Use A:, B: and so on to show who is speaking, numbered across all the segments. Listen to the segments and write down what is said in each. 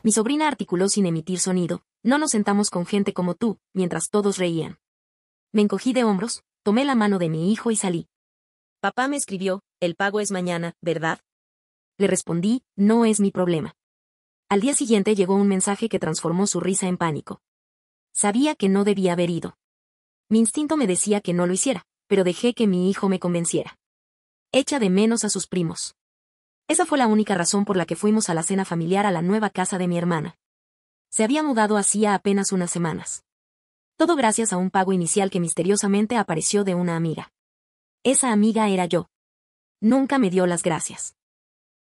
A: Mi sobrina articuló sin emitir sonido, no nos sentamos con gente como tú, mientras todos reían. Me encogí de hombros, tomé la mano de mi hijo y salí. Papá me escribió, el pago es mañana, ¿verdad? Le respondí, no es mi problema. Al día siguiente llegó un mensaje que transformó su risa en pánico. Sabía que no debía haber ido. Mi instinto me decía que no lo hiciera, pero dejé que mi hijo me convenciera. Echa de menos a sus primos. Esa fue la única razón por la que fuimos a la cena familiar a la nueva casa de mi hermana. Se había mudado hacía apenas unas semanas. Todo gracias a un pago inicial que misteriosamente apareció de una amiga. Esa amiga era yo. Nunca me dio las gracias.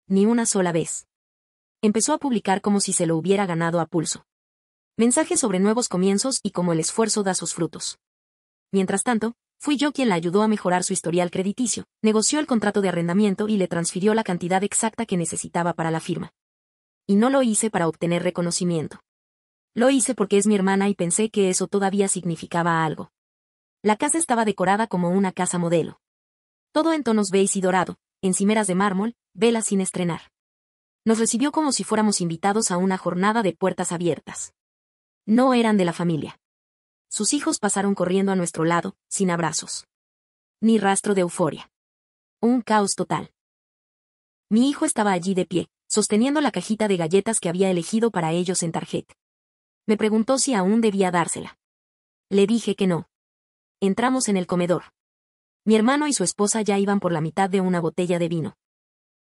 A: Ni una sola vez. Empezó a publicar como si se lo hubiera ganado a pulso. Mensajes sobre nuevos comienzos y cómo el esfuerzo da sus frutos. Mientras tanto, fui yo quien la ayudó a mejorar su historial crediticio, negoció el contrato de arrendamiento y le transfirió la cantidad exacta que necesitaba para la firma. Y no lo hice para obtener reconocimiento. Lo hice porque es mi hermana y pensé que eso todavía significaba algo. La casa estaba decorada como una casa modelo. Todo en tonos beige y dorado, encimeras de mármol, velas sin estrenar. Nos recibió como si fuéramos invitados a una jornada de puertas abiertas. No eran de la familia. Sus hijos pasaron corriendo a nuestro lado, sin abrazos. Ni rastro de euforia. Un caos total. Mi hijo estaba allí de pie, sosteniendo la cajita de galletas que había elegido para ellos en Target. Me preguntó si aún debía dársela. Le dije que no. Entramos en el comedor. Mi hermano y su esposa ya iban por la mitad de una botella de vino.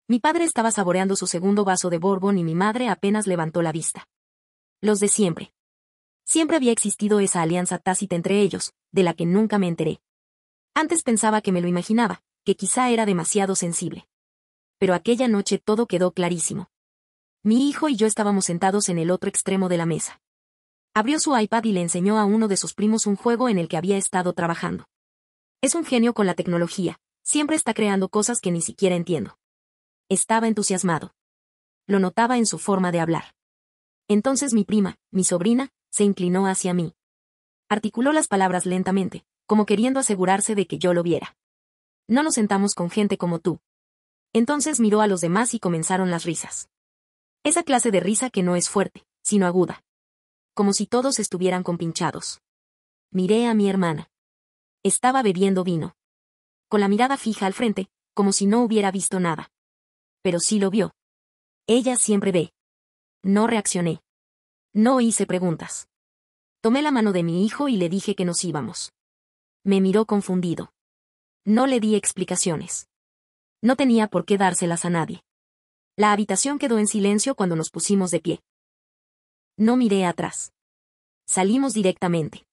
A: Mi padre estaba saboreando su segundo vaso de bourbon y mi madre apenas levantó la vista. Los de siempre. Siempre había existido esa alianza tácita entre ellos, de la que nunca me enteré. Antes pensaba que me lo imaginaba, que quizá era demasiado sensible. Pero aquella noche todo quedó clarísimo. Mi hijo y yo estábamos sentados en el otro extremo de la mesa. Abrió su iPad y le enseñó a uno de sus primos un juego en el que había estado trabajando. Es un genio con la tecnología, siempre está creando cosas que ni siquiera entiendo. Estaba entusiasmado. Lo notaba en su forma de hablar. Entonces mi prima, mi sobrina, se inclinó hacia mí. Articuló las palabras lentamente, como queriendo asegurarse de que yo lo viera. No nos sentamos con gente como tú. Entonces miró a los demás y comenzaron las risas. Esa clase de risa que no es fuerte, sino aguda. Como si todos estuvieran compinchados. Miré a mi hermana. Estaba bebiendo vino. Con la mirada fija al frente, como si no hubiera visto nada. Pero sí lo vio. Ella siempre ve. No reaccioné. No hice preguntas. Tomé la mano de mi hijo y le dije que nos íbamos. Me miró confundido. No le di explicaciones. No tenía por qué dárselas a nadie. La habitación quedó en silencio cuando nos pusimos de pie. No miré atrás. Salimos directamente.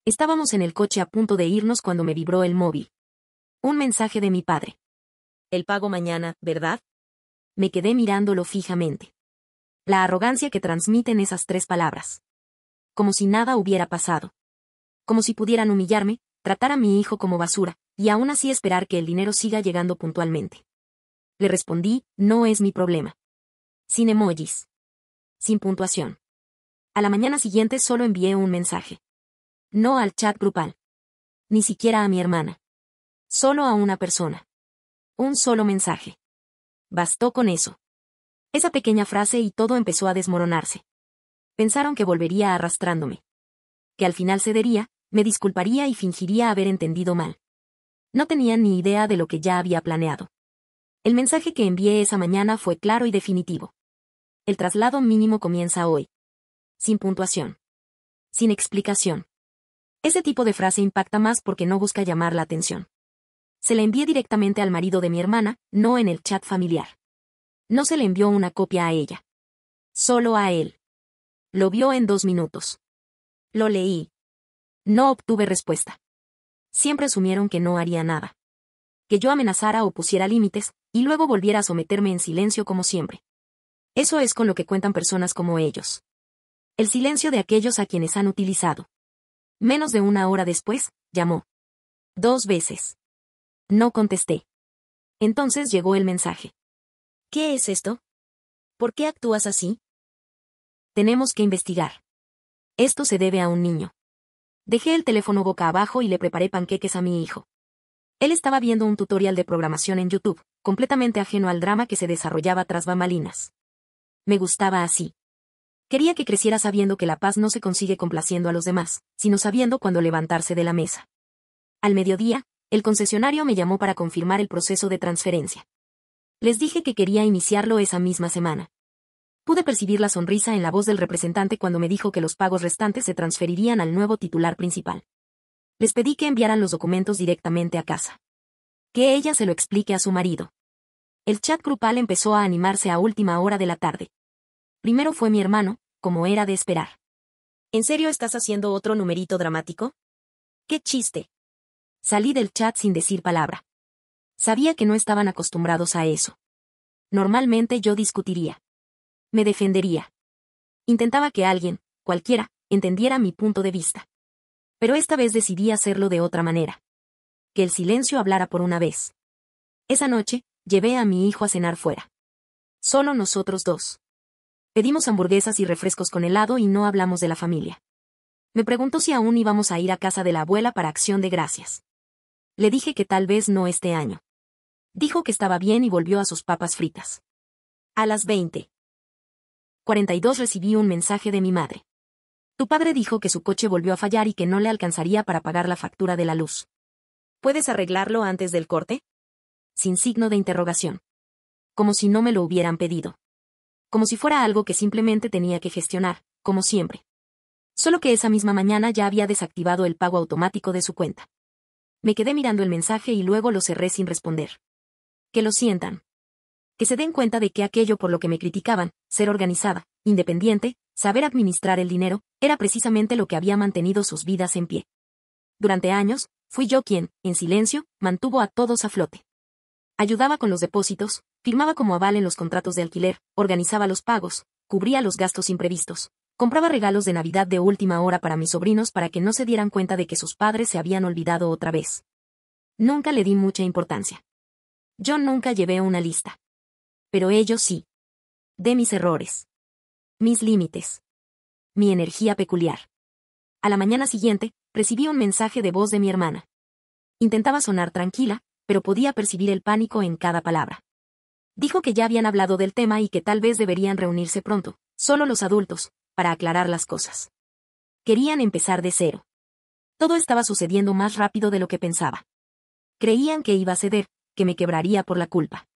A: Estábamos en el coche a punto de irnos cuando me vibró el móvil. Un mensaje de mi padre. El pago mañana, ¿verdad? Me quedé mirándolo fijamente. La arrogancia que transmiten esas 3 palabras. Como si nada hubiera pasado. Como si pudieran humillarme, tratar a mi hijo como basura, y aún así esperar que el dinero siga llegando puntualmente. Le respondí, no es mi problema. Sin emojis. Sin puntuación. A la mañana siguiente solo envié un mensaje. No al chat grupal. Ni siquiera a mi hermana. Solo a una persona. Un solo mensaje. Bastó con eso. Esa pequeña frase y todo empezó a desmoronarse. Pensaron que volvería arrastrándome. Que al final cedería, me disculparía y fingiría haber entendido mal. No tenían ni idea de lo que ya había planeado. El mensaje que envié esa mañana fue claro y definitivo. El traslado mínimo comienza hoy. Sin puntuación. Sin explicación. Ese tipo de frase impacta más porque no busca llamar la atención. Se la envié directamente al marido de mi hermana, no en el chat familiar. No se le envió una copia a ella. Solo a él. Lo vio en 2 minutos. Lo leí. No obtuve respuesta. Siempre asumieron que no haría nada. Que yo amenazara o pusiera límites, y luego volviera a someterme en silencio como siempre. Eso es con lo que cuentan personas como ellos. El silencio de aquellos a quienes han utilizado. Menos de 1 hora después, llamó. 2 veces. No contesté. Entonces llegó el mensaje. ¿Qué es esto? ¿Por qué actúas así? Tenemos que investigar. Esto se debe a un niño. Dejé el teléfono boca abajo y le preparé panqueques a mi hijo. Él estaba viendo un tutorial de programación en YouTube, completamente ajeno al drama que se desarrollaba tras bambalinas. Me gustaba así. Quería que creciera sabiendo que la paz no se consigue complaciendo a los demás, sino sabiendo cuándo levantarse de la mesa. Al mediodía, el concesionario me llamó para confirmar el proceso de transferencia. Les dije que quería iniciarlo esa misma semana. Pude percibir la sonrisa en la voz del representante cuando me dijo que los pagos restantes se transferirían al nuevo titular principal. Les pedí que enviaran los documentos directamente a casa. Que ella se lo explique a su marido. El chat grupal empezó a animarse a última hora de la tarde. Primero fue mi hermano, como era de esperar. ¿En serio estás haciendo otro numerito dramático? ¡Qué chiste! Salí del chat sin decir palabra. Sabía que no estaban acostumbrados a eso. Normalmente yo discutiría. Me defendería. Intentaba que alguien, cualquiera, entendiera mi punto de vista. Pero esta vez decidí hacerlo de otra manera. Que el silencio hablara por una vez. Esa noche, llevé a mi hijo a cenar fuera. Solo nosotros dos. Pedimos hamburguesas y refrescos con helado y no hablamos de la familia. Me preguntó si aún íbamos a ir a casa de la abuela para Acción de Gracias. Le dije que tal vez no este año. Dijo que estaba bien y volvió a sus papas fritas. A las 20:42 recibí un mensaje de mi madre. Tu padre dijo que su coche volvió a fallar y que no le alcanzaría para pagar la factura de la luz. ¿Puedes arreglarlo antes del corte? Sin signo de interrogación. Como si no me lo hubieran pedido. Como si fuera algo que simplemente tenía que gestionar, como siempre. Solo que esa misma mañana ya había desactivado el pago automático de su cuenta. Me quedé mirando el mensaje y luego lo cerré sin responder. Que lo sientan. Que se den cuenta de que aquello por lo que me criticaban, ser organizada, independiente, saber administrar el dinero, era precisamente lo que había mantenido sus vidas en pie. Durante años, fui yo quien, en silencio, mantuvo a todos a flote. Ayudaba con los depósitos, firmaba como aval en los contratos de alquiler, organizaba los pagos, cubría los gastos imprevistos, compraba regalos de Navidad de última hora para mis sobrinos para que no se dieran cuenta de que sus padres se habían olvidado otra vez. Nunca le di mucha importancia. Yo nunca llevé una lista. Pero ellos sí. De mis errores. Mis límites. Mi energía peculiar. A la mañana siguiente, recibí un mensaje de voz de mi hermana. Intentaba sonar tranquila, pero podía percibir el pánico en cada palabra. Dijo que ya habían hablado del tema y que tal vez deberían reunirse pronto, solo los adultos, para aclarar las cosas. Querían empezar de cero. Todo estaba sucediendo más rápido de lo que pensaba. Creían que iba a ceder, que me quebraría por la culpa.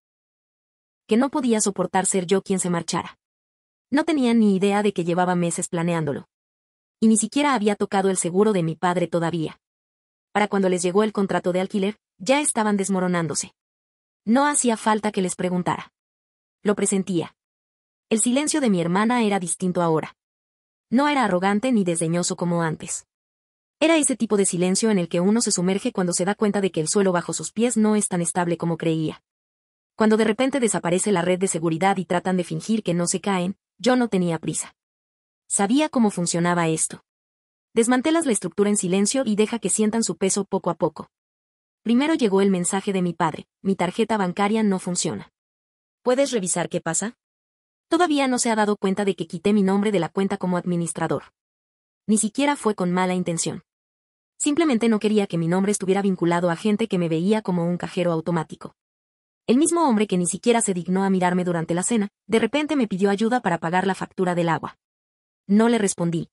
A: Que no podía soportar ser yo quien se marchara. No tenían ni idea de que llevaba meses planeándolo. Y ni siquiera había tocado el seguro de mi padre todavía. Para cuando les llegó el contrato de alquiler, ya estaban desmoronándose. No hacía falta que les preguntara. Lo presentía. El silencio de mi hermana era distinto ahora. No era arrogante ni desdeñoso como antes. Era ese tipo de silencio en el que uno se sumerge cuando se da cuenta de que el suelo bajo sus pies no es tan estable como creía. Cuando de repente desaparece la red de seguridad y tratan de fingir que no se caen, yo no tenía prisa. Sabía cómo funcionaba esto. Desmantelas la estructura en silencio y deja que sientan su peso poco a poco. Primero llegó el mensaje de mi padre: mi tarjeta bancaria no funciona. ¿Puedes revisar qué pasa? Todavía no se ha dado cuenta de que quité mi nombre de la cuenta como administrador. Ni siquiera fue con mala intención. Simplemente no quería que mi nombre estuviera vinculado a gente que me veía como un cajero automático. El mismo hombre que ni siquiera se dignó a mirarme durante la cena, de repente me pidió ayuda para pagar la factura del agua. No le respondí.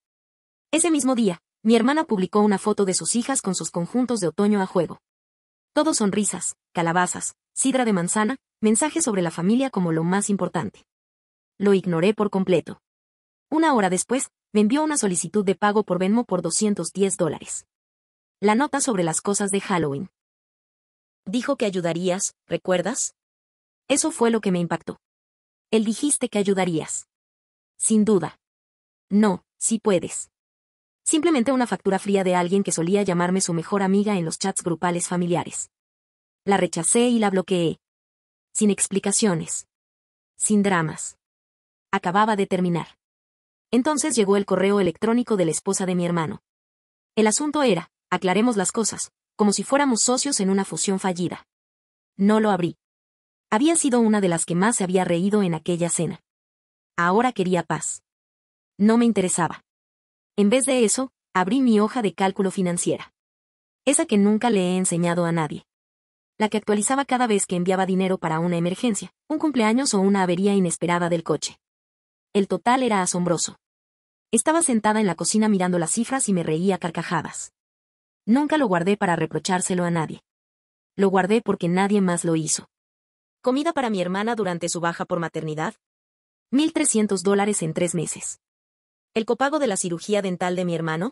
A: Ese mismo día, mi hermana publicó una foto de sus hijas con sus conjuntos de otoño a juego. Todo sonrisas, calabazas, sidra de manzana, mensajes sobre la familia como lo más importante. Lo ignoré por completo. Una hora después, me envió una solicitud de pago por Venmo por $210. La nota sobre las cosas de Halloween. Dijo que ayudarías, ¿recuerdas? Eso fue lo que me impactó. Él dijiste que ayudarías. Sin duda. No, sí puedes. Simplemente una factura fría de alguien que solía llamarme su mejor amiga en los chats grupales familiares. La rechacé y la bloqueé. Sin explicaciones. Sin dramas. Acababa de terminar. Entonces llegó el correo electrónico de la esposa de mi hermano. El asunto era: aclaremos las cosas, como si fuéramos socios en una fusión fallida. No lo abrí. Había sido una de las que más se había reído en aquella cena. Ahora quería paz. No me interesaba. En vez de eso, abrí mi hoja de cálculo financiera. Esa que nunca le he enseñado a nadie. La que actualizaba cada vez que enviaba dinero para una emergencia, un cumpleaños o una avería inesperada del coche. El total era asombroso. Estaba sentada en la cocina mirando las cifras y me reía a carcajadas. Nunca lo guardé para reprochárselo a nadie. Lo guardé porque nadie más lo hizo. ¿Comida para mi hermana durante su baja por maternidad? $1,300 en 3 meses. ¿El copago de la cirugía dental de mi hermano?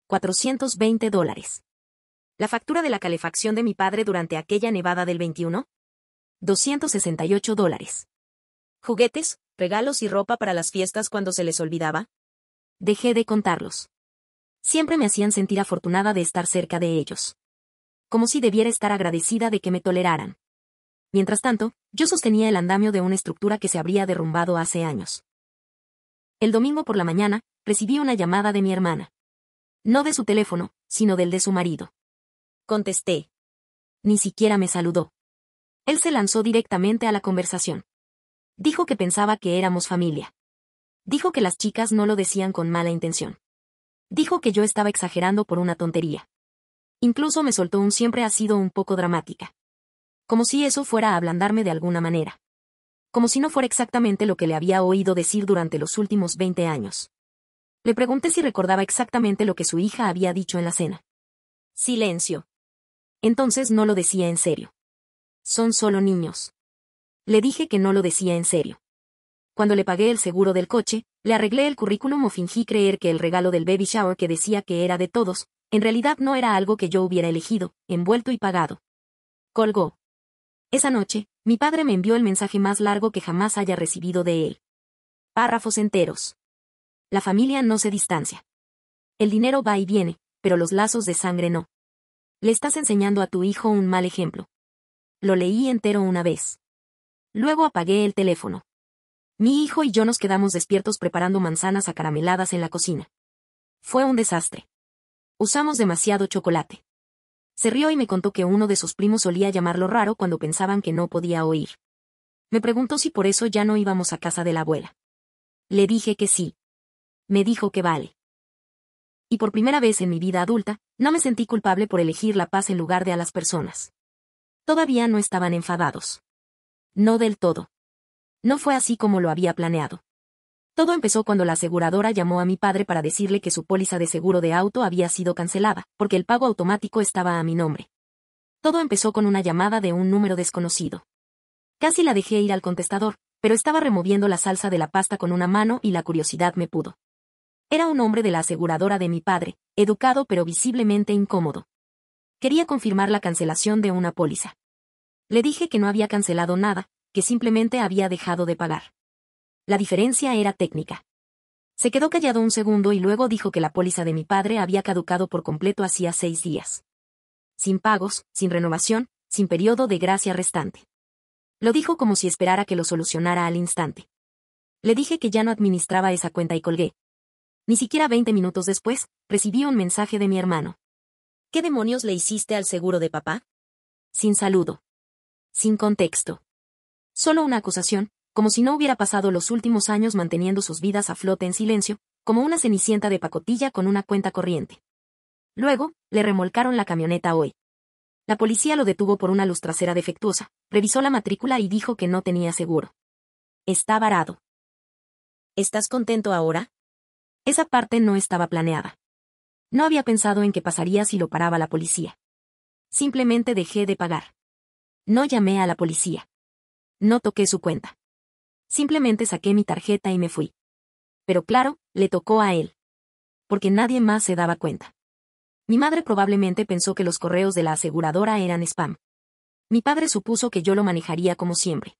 A: $420. ¿La factura de la calefacción de mi padre durante aquella nevada del 21? $268. ¿Juguetes, regalos y ropa para las fiestas cuando se les olvidaba? Dejé de contarlos. Siempre me hacían sentir afortunada de estar cerca de ellos. Como si debiera estar agradecida de que me toleraran. Mientras tanto, yo sostenía el andamio de una estructura que se habría derrumbado hace años. El domingo por la mañana, recibí una llamada de mi hermana. No de su teléfono, sino del de su marido. Contesté. Ni siquiera me saludó. Él se lanzó directamente a la conversación. Dijo que pensaba que éramos familia. Dijo que las chicas no lo decían con mala intención. Dijo que yo estaba exagerando por una tontería. Incluso me soltó un siempre ha sido un poco dramática. Como si eso fuera a ablandarme de alguna manera. Como si no fuera exactamente lo que le había oído decir durante los últimos 20 años. Le pregunté si recordaba exactamente lo que su hija había dicho en la cena. Silencio. Entonces no lo decía en serio. Son solo niños. Le dije que no lo decía en serio. Cuando le pagué el seguro del coche, le arreglé el currículum o fingí creer que el regalo del baby shower que decía que era de todos, en realidad no era algo que yo hubiera elegido, envuelto y pagado. Colgó. Esa noche, mi padre me envió el mensaje más largo que jamás haya recibido de él. Párrafos enteros. La familia no se distancia. El dinero va y viene, pero los lazos de sangre no. Le estás enseñando a tu hijo un mal ejemplo. Lo leí entero una vez. Luego apagué el teléfono. Mi hijo y yo nos quedamos despiertos preparando manzanas acarameladas en la cocina. Fue un desastre. Usamos demasiado chocolate. Se rió y me contó que uno de sus primos solía llamarlo raro cuando pensaban que no podía oír. Me preguntó si por eso ya no íbamos a casa de la abuela. Le dije que sí. Me dijo que vale. Y por primera vez en mi vida adulta, no me sentí culpable por elegir la paz en lugar de a las personas. Todavía no estaban enfadados. No del todo. No fue así como lo había planeado. Todo empezó cuando la aseguradora llamó a mi padre para decirle que su póliza de seguro de auto había sido cancelada, porque el pago automático estaba a mi nombre. Todo empezó con una llamada de un número desconocido. Casi la dejé ir al contestador, pero estaba removiendo la salsa de la pasta con una mano y la curiosidad me pudo. Era un hombre de la aseguradora de mi padre, educado pero visiblemente incómodo. Quería confirmar la cancelación de una póliza. Le dije que no había cancelado nada, que simplemente había dejado de pagar. La diferencia era técnica. Se quedó callado un segundo y luego dijo que la póliza de mi padre había caducado por completo hacía 6 días. Sin pagos, sin renovación, sin periodo de gracia restante. Lo dijo como si esperara que lo solucionara al instante. Le dije que ya no administraba esa cuenta y colgué. Ni siquiera 20 minutos después, recibí un mensaje de mi hermano. ¿Qué demonios le hiciste al seguro de papá? Sin saludo. Sin contexto. Solo una acusación, como si no hubiera pasado los últimos años manteniendo sus vidas a flote en silencio, como una cenicienta de pacotilla con una cuenta corriente. Luego, le remolcaron la camioneta hoy. La policía lo detuvo por una luz trasera defectuosa, revisó la matrícula y dijo que no tenía seguro. Está varado. ¿Estás contento ahora? Esa parte no estaba planeada. No había pensado en qué pasaría si lo paraba la policía. Simplemente dejé de pagar. No llamé a la policía. No toqué su cuenta. Simplemente saqué mi tarjeta y me fui. Pero claro, le tocó a él. Porque nadie más se daba cuenta. Mi madre probablemente pensó que los correos de la aseguradora eran spam. Mi padre supuso que yo lo manejaría como siempre.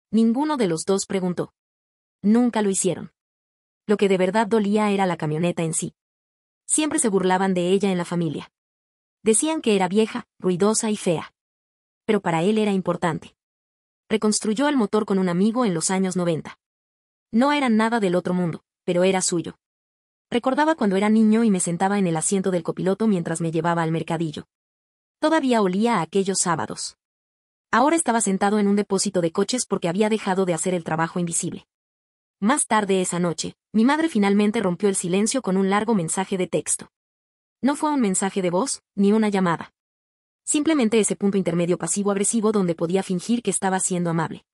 A: Ninguno de los dos preguntó. Nunca lo hicieron. Lo que de verdad dolía era la camioneta en sí. Siempre se burlaban de ella en la familia. Decían que era vieja, ruidosa y fea. Pero para él era importante. Reconstruyó el motor con un amigo en los años 90. No era nada del otro mundo, pero era suyo. Recordaba cuando era niño y me sentaba en el asiento del copiloto mientras me llevaba al mercadillo. Todavía olía a aquellos sábados. Ahora estaba sentado en un depósito de coches porque había dejado de hacer el trabajo invisible. Más tarde esa noche, mi madre finalmente rompió el silencio con un largo mensaje de texto. No fue un mensaje de voz, ni una llamada. Simplemente ese punto intermedio pasivo-agresivo donde podía fingir que estaba siendo amable.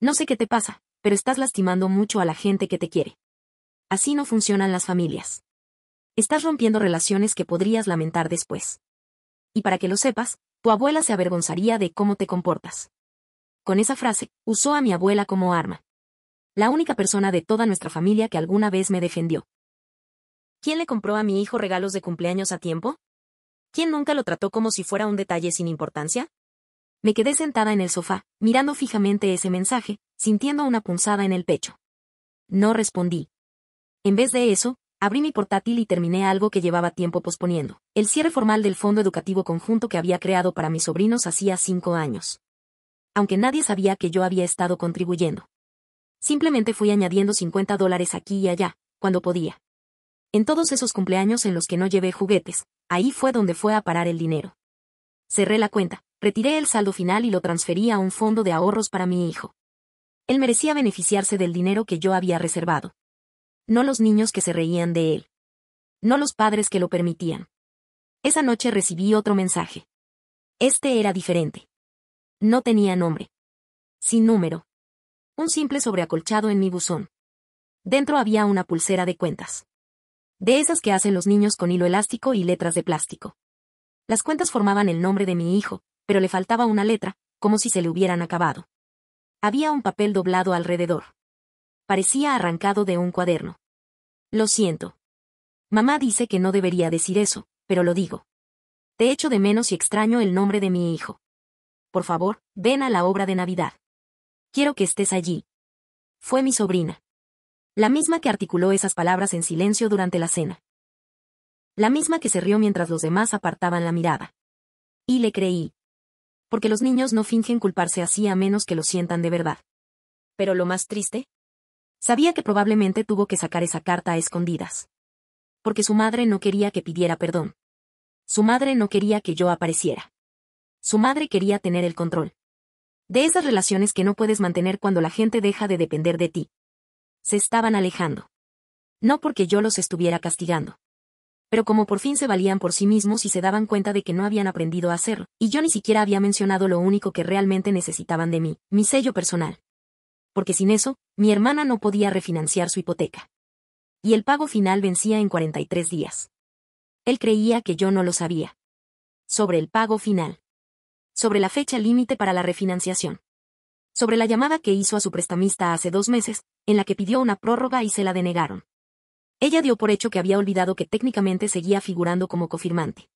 A: No sé qué te pasa, pero estás lastimando mucho a la gente que te quiere. Así no funcionan las familias. Estás rompiendo relaciones que podrías lamentar después. Y para que lo sepas, tu abuela se avergonzaría de cómo te comportas. Con esa frase, usó a mi abuela como arma. La única persona de toda nuestra familia que alguna vez me defendió. ¿Quién le compró a mi hijo regalos de cumpleaños a tiempo? ¿Quién nunca lo trató como si fuera un detalle sin importancia? Me quedé sentada en el sofá, mirando fijamente ese mensaje, sintiendo una punzada en el pecho. No respondí. En vez de eso, abrí mi portátil y terminé algo que llevaba tiempo posponiendo, el cierre formal del fondo educativo conjunto que había creado para mis sobrinos hacía 5 años. Aunque nadie sabía que yo había estado contribuyendo. Simplemente fui añadiendo $50 aquí y allá, cuando podía. En todos esos cumpleaños en los que no llevé juguetes, ahí fue donde fue a parar el dinero. Cerré la cuenta, retiré el saldo final y lo transferí a un fondo de ahorros para mi hijo. Él merecía beneficiarse del dinero que yo había reservado. No los niños que se reían de él. No los padres que lo permitían. Esa noche recibí otro mensaje. Este era diferente. No tenía nombre. Sin número. Un simple sobreacolchado en mi buzón. Dentro había una pulsera de cuentas. De esas que hacen los niños con hilo elástico y letras de plástico. Las cuentas formaban el nombre de mi hijo, pero le faltaba una letra, como si se le hubieran acabado. Había un papel doblado alrededor. Parecía arrancado de un cuaderno. Lo siento. Mamá dice que no debería decir eso, pero lo digo. Te echo de menos y extraño el nombre de mi hijo. Por favor, ven a la obra de Navidad. Quiero que estés allí. Fue mi sobrina. La misma que articuló esas palabras en silencio durante la cena. La misma que se rió mientras los demás apartaban la mirada. Y le creí. Porque los niños no fingen culparse así a menos que lo sientan de verdad. Pero lo más triste, sabía que probablemente tuvo que sacar esa carta a escondidas. Porque su madre no quería que pidiera perdón. Su madre no quería que yo apareciera. Su madre quería tener el control. De esas relaciones que no puedes mantener cuando la gente deja de depender de ti. Se estaban alejando. No porque yo los estuviera castigando. Pero como por fin se valían por sí mismos y se daban cuenta de que no habían aprendido a hacerlo, y yo ni siquiera había mencionado lo único que realmente necesitaban de mí, mi sello personal. Porque sin eso, mi hermana no podía refinanciar su hipoteca. Y el pago final vencía en 43 días. Él creía que yo no lo sabía. Sobre el pago final. Sobre la fecha límite para la refinanciación. Sobre la llamada que hizo a su prestamista hace 2 meses, en la que pidió una prórroga y se la denegaron. Ella dio por hecho que había olvidado que técnicamente seguía figurando como cofirmante.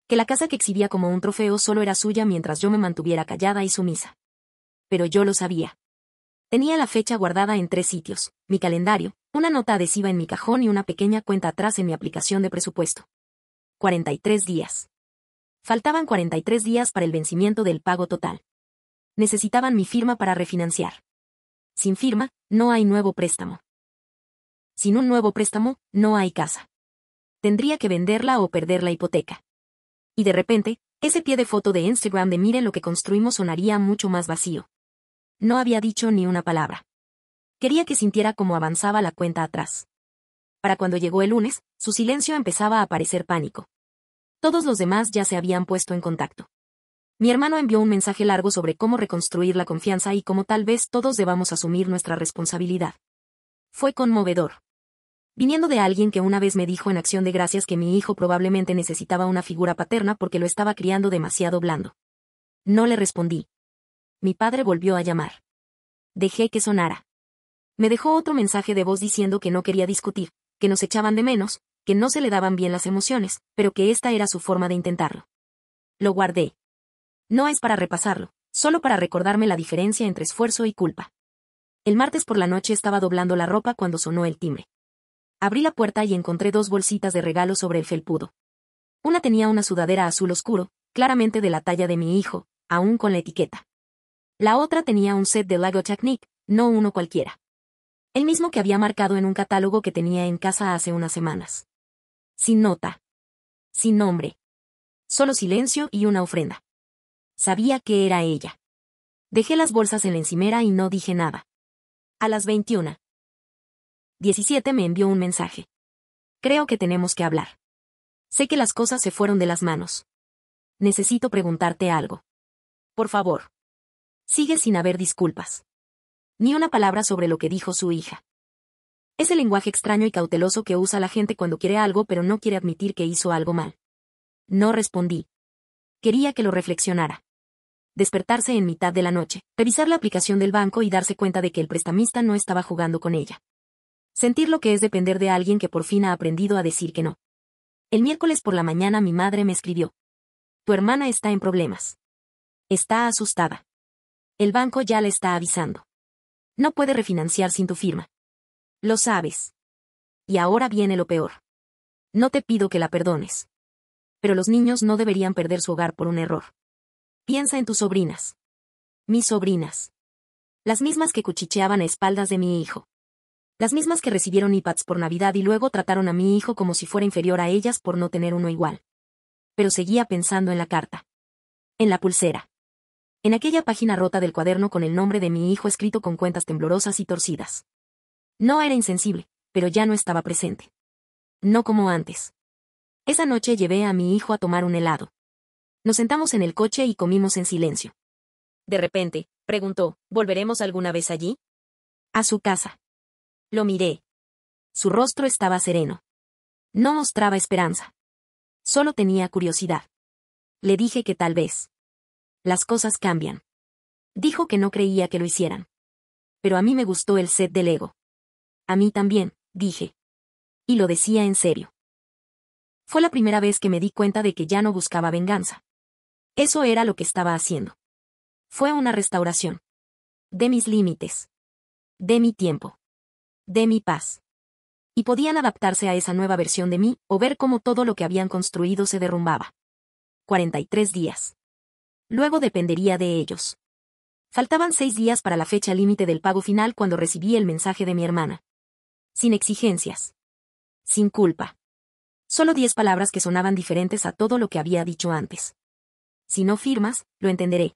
A: Que la casa que exhibía como un trofeo solo era suya mientras yo me mantuviera callada y sumisa. Pero yo lo sabía. Tenía la fecha guardada en 3 sitios, mi calendario, una nota adhesiva en mi cajón y una pequeña cuenta atrás en mi aplicación de presupuesto. 43 días. Faltaban 43 días para el vencimiento del pago total. Necesitaban mi firma para refinanciar. Sin firma, no hay nuevo préstamo. Sin un nuevo préstamo, no hay casa. Tendría que venderla o perder la hipoteca. Y de repente, ese pie de foto de Instagram de miren lo que construimos sonaría mucho más vacío. No había dicho ni una palabra. Quería que sintiera cómo avanzaba la cuenta atrás. Para cuando llegó el lunes, su silencio empezaba a parecer pánico. Todos los demás ya se habían puesto en contacto. Mi hermano envió un mensaje largo sobre cómo reconstruir la confianza y cómo tal vez todos debamos asumir nuestra responsabilidad. Fue conmovedor. Viniendo de alguien que una vez me dijo en acción de gracias que mi hijo probablemente necesitaba una figura paterna porque lo estaba criando demasiado blando. No le respondí. Mi padre volvió a llamar. Dejé que sonara. Me dejó otro mensaje de voz diciendo que no quería discutir, que nos echaban de menos, que no se le daban bien las emociones, pero que esta era su forma de intentarlo. Lo guardé. No es para repasarlo, solo para recordarme la diferencia entre esfuerzo y culpa. El martes por la noche estaba doblando la ropa cuando sonó el timbre. Abrí la puerta y encontré 2 bolsitas de regalo sobre el felpudo. Una tenía una sudadera azul oscuro, claramente de la talla de mi hijo, aún con la etiqueta. La otra tenía un set de Lego Technic, no uno cualquiera. El mismo que había marcado en un catálogo que tenía en casa hace unas semanas. Sin nota. Sin nombre. Solo silencio y una ofrenda. Sabía que era ella. Dejé las bolsas en la encimera y no dije nada. A las 21:17 me envió un mensaje. Creo que tenemos que hablar. Sé que las cosas se fueron de las manos. Necesito preguntarte algo. Por favor. Sigue sin haber disculpas. Ni una palabra sobre lo que dijo su hija. Es el lenguaje extraño y cauteloso que usa la gente cuando quiere algo pero no quiere admitir que hizo algo mal. No respondí. Quería que lo reflexionara. Despertarse en mitad de la noche, revisar la aplicación del banco y darse cuenta de que el prestamista no estaba jugando con ella. Sentir lo que es depender de alguien que por fin ha aprendido a decir que no. El miércoles por la mañana mi madre me escribió. Tu hermana está en problemas. Está asustada. El banco ya le está avisando. No puede refinanciar sin tu firma. Lo sabes. Y ahora viene lo peor. No te pido que la perdones. Pero los niños no deberían perder su hogar por un error. Piensa en tus sobrinas. Mis sobrinas. Las mismas que cuchicheaban a espaldas de mi hijo. Las mismas que recibieron iPads por Navidad y luego trataron a mi hijo como si fuera inferior a ellas por no tener uno igual. Pero seguía pensando en la carta. En la pulsera. En aquella página rota del cuaderno con el nombre de mi hijo escrito con cuentas temblorosas y torcidas. No era insensible, pero ya no estaba presente. No como antes. Esa noche llevé a mi hijo a tomar un helado. Nos sentamos en el coche y comimos en silencio. De repente, preguntó, ¿volveremos alguna vez allí? A su casa. Lo miré. Su rostro estaba sereno. No mostraba esperanza. Solo tenía curiosidad. Le dije que tal vez. Las cosas cambian. Dijo que no creía que lo hicieran. Pero a mí me gustó el set de Lego. A mí también, dije. Y lo decía en serio. Fue la primera vez que me di cuenta de que ya no buscaba venganza. Eso era lo que estaba haciendo. Fue una restauración. De mis límites. De mi tiempo. De mi paz. Y podían adaptarse a esa nueva versión de mí, o ver cómo todo lo que habían construido se derrumbaba. 43 días. Luego dependería de ellos. Faltaban 6 días para la fecha límite del pago final cuando recibí el mensaje de mi hermana. Sin exigencias. Sin culpa. Solo 10 palabras que sonaban diferentes a todo lo que había dicho antes. Si no firmas, lo entenderé.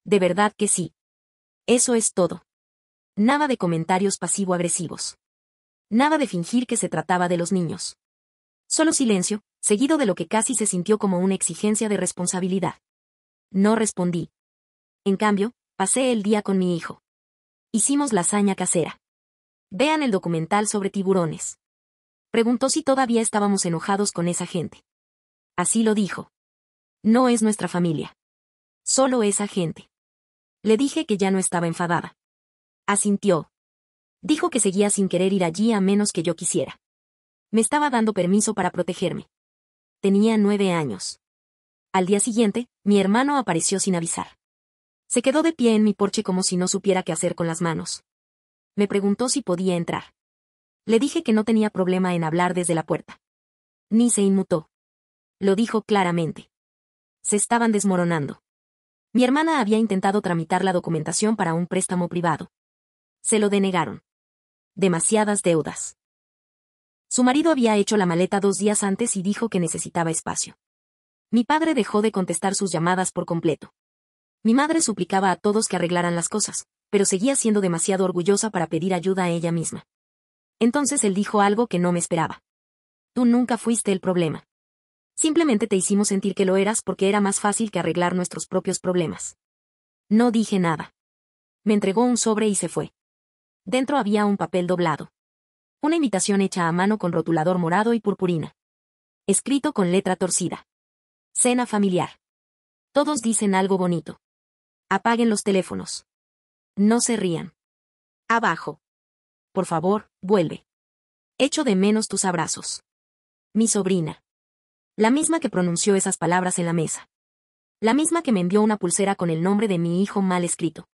A: De verdad que sí. Eso es todo. Nada de comentarios pasivo-agresivos. Nada de fingir que se trataba de los niños. Solo silencio, seguido de lo que casi se sintió como una exigencia de responsabilidad. No respondí. En cambio, pasé el día con mi hijo. Hicimos lasaña casera. Vean el documental sobre tiburones. Preguntó si todavía estábamos enojados con esa gente. Así lo dijo. No es nuestra familia. Solo esa gente. Le dije que ya no estaba enfadada. Asintió. Dijo que seguía sin querer ir allí a menos que yo quisiera. Me estaba dando permiso para protegerme. Tenía 9 años. Al día siguiente, mi hermano apareció sin avisar. Se quedó de pie en mi porche como si no supiera qué hacer con las manos. Me preguntó si podía entrar. Le dije que no tenía problema en hablar desde la puerta. Ni se inmutó. Lo dijo claramente. Se estaban desmoronando. Mi hermana había intentado tramitar la documentación para un préstamo privado. Se lo denegaron. Demasiadas deudas. Su marido había hecho la maleta 2 días antes y dijo que necesitaba espacio. Mi padre dejó de contestar sus llamadas por completo. Mi madre suplicaba a todos que arreglaran las cosas, pero seguía siendo demasiado orgullosa para pedir ayuda a ella misma. Entonces él dijo algo que no me esperaba. Tú nunca fuiste el problema. Simplemente te hicimos sentir que lo eras porque era más fácil que arreglar nuestros propios problemas. No dije nada. Me entregó un sobre y se fue. Dentro había un papel doblado. Una invitación hecha a mano con rotulador morado y purpurina. Escrito con letra torcida. Cena familiar. Todos dicen algo bonito. Apaguen los teléfonos. No se rían. Abajo. Por favor, vuelve. Echo de menos tus abrazos. Mi sobrina. La misma que pronunció esas palabras en la mesa. La misma que me envió una pulsera con el nombre de mi hijo mal escrito.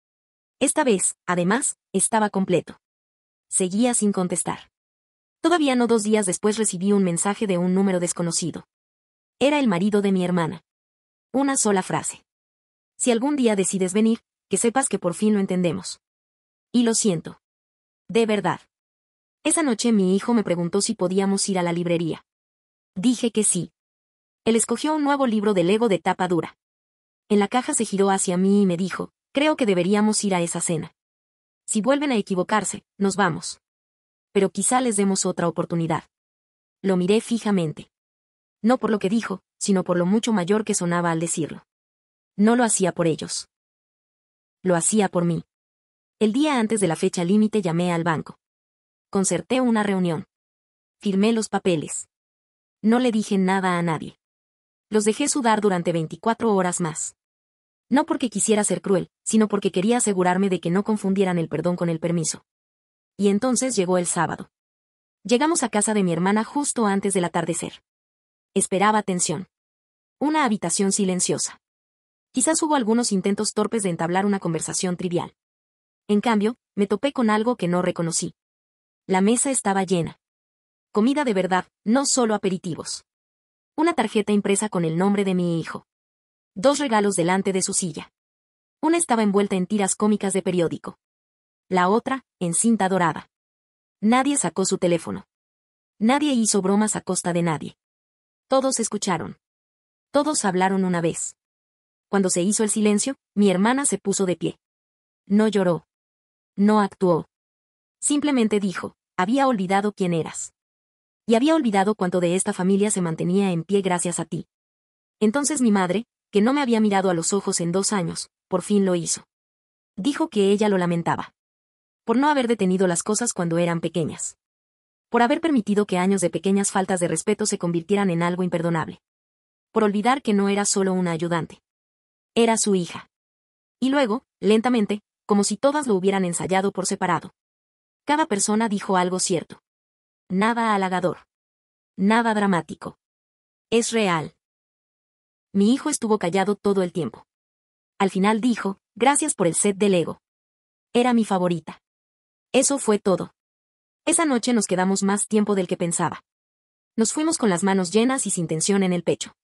A: Esta vez, además, estaba completo. Seguía sin contestar. Todavía no 2 días después recibí un mensaje de un número desconocido. Era el marido de mi hermana. Una sola frase. Si algún día decides venir, que sepas que por fin lo entendemos. Y lo siento. De verdad. Esa noche mi hijo me preguntó si podíamos ir a la librería. Dije que sí. Él escogió un nuevo libro de Lego de tapa dura. En la caja se giró hacia mí y me dijo, creo que deberíamos ir a esa cena. Si vuelven a equivocarse, nos vamos. Pero quizá les demos otra oportunidad. Lo miré fijamente. No por lo que dijo, sino por lo mucho mayor que sonaba al decirlo. No lo hacía por ellos. Lo hacía por mí. El día antes de la fecha límite llamé al banco. Concerté una reunión. Firmé los papeles. No le dije nada a nadie. Los dejé sudar durante 24 horas más. No porque quisiera ser cruel, sino porque quería asegurarme de que no confundieran el perdón con el permiso. Y entonces llegó el sábado. Llegamos a casa de mi hermana justo antes del atardecer. Esperaba tensión. Una habitación silenciosa. Quizás hubo algunos intentos torpes de entablar una conversación trivial. En cambio, me topé con algo que no reconocí. La mesa estaba llena. Comida de verdad, no solo aperitivos. Una tarjeta impresa con el nombre de mi hijo. 2 regalos delante de su silla. Una estaba envuelta en tiras cómicas de periódico. La otra, en cinta dorada. Nadie sacó su teléfono. Nadie hizo bromas a costa de nadie. Todos escucharon. Todos hablaron una vez. Cuando se hizo el silencio, mi hermana se puso de pie. No lloró. No actuó. Simplemente dijo, había olvidado quién eras. Y había olvidado cuánto de esta familia se mantenía en pie gracias a ti. Entonces mi madre, que no me había mirado a los ojos en 2 años, por fin lo hizo. Dijo que ella lo lamentaba. Por no haber detenido las cosas cuando eran pequeñas. Por haber permitido que años de pequeñas faltas de respeto se convirtieran en algo imperdonable. Por olvidar que no era solo una ayudante. Era su hija. Y luego, lentamente, como si todas lo hubieran ensayado por separado. Cada persona dijo algo cierto. Nada halagador. Nada dramático. Es real. Mi hijo estuvo callado todo el tiempo. Al final dijo, gracias por el set de Lego. Era mi favorita. Eso fue todo. Esa noche nos quedamos más tiempo del que pensaba. Nos fuimos con las manos llenas y sin tensión en el pecho.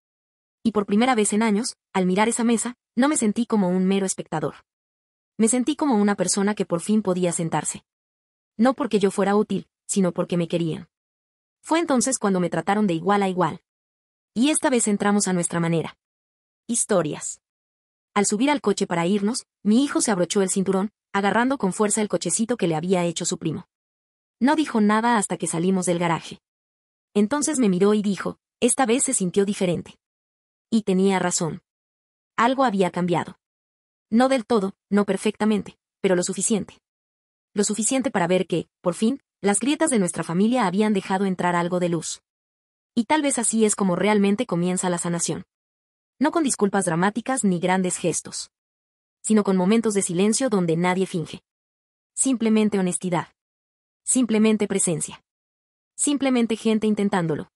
A: Y por primera vez en años, al mirar esa mesa, no me sentí como un mero espectador. Me sentí como una persona que por fin podía sentarse. No porque yo fuera útil, sino porque me querían. Fue entonces cuando me trataron de igual a igual. Y esta vez entramos a nuestra manera. Historias. Al subir al coche para irnos, mi hijo se abrochó el cinturón, agarrando con fuerza el cochecito que le había hecho su primo. No dijo nada hasta que salimos del garaje. Entonces me miró y dijo, esta vez se sintió diferente. Y tenía razón. Algo había cambiado. No del todo, no perfectamente, pero lo suficiente. Lo suficiente para ver que, por fin, las grietas de nuestra familia habían dejado entrar algo de luz. Y tal vez así es como realmente comienza la sanación. No con disculpas dramáticas ni grandes gestos. Sino con momentos de silencio donde nadie finge. Simplemente honestidad. Simplemente presencia. Simplemente gente intentándolo.